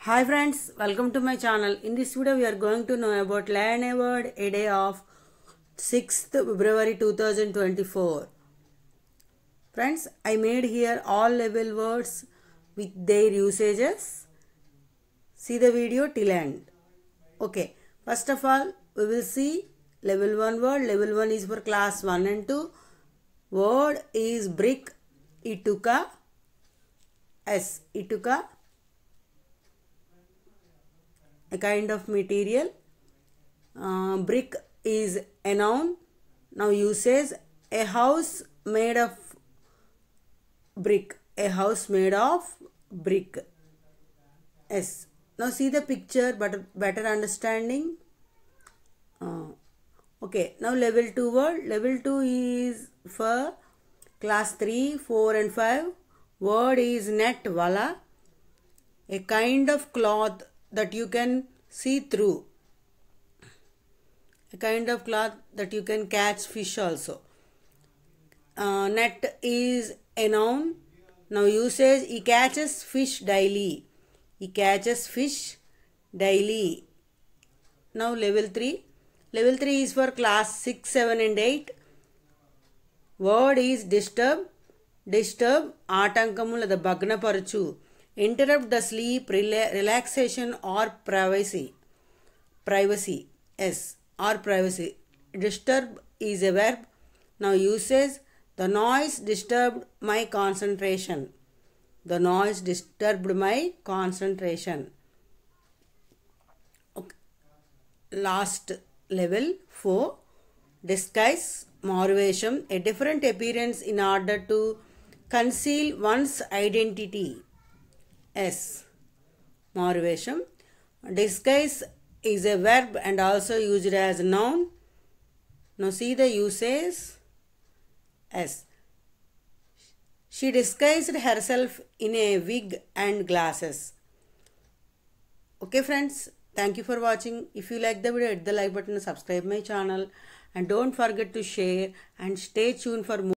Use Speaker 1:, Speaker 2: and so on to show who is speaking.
Speaker 1: Hi friends, welcome to my channel. In this video we are going to know about Learn a Word a day of 6th February 2024. Friends, I made here all level words with their usages. See the video till end. Okay, first of all we will see level 1 word. Level 1 is for class 1 and 2. Word is brick. Ituka. S. Ituka. A kind of material. Brick is a noun. Now usage, a house made of brick. A house made of brick. Yes. Now see the picture, but better understanding. Okay. Now level 2 word. Level 2 is for class 3, 4 and 5. Word is net wala. A kind of cloth that you can see through. A kind of cloth that you can catch fish also. Net is a noun. Now usage, he catches fish daily. He catches fish daily. Now level 3. Level 3 is for class 6, 7 and 8. Word is disturb. Disturb, ఆటంకము లేదా భగ్నపరచు. Interrupt the sleep, relaxation or privacy. Privacy, yes, or privacy. Disturb is a verb. Now usage, the noise disturbed my concentration. The noise disturbed my concentration. Okay. Last level 4. Disguise, morvesham, a different appearance in order to conceal one's identity. S. Morvesham. Disguise is a verb and also used as a noun. Now see the usage. S. She disguised herself in a wig and glasses. Okay friends, thank you for watching. If you like the video, hit the like button and subscribe my channel. And don't forget to share and stay tuned for more.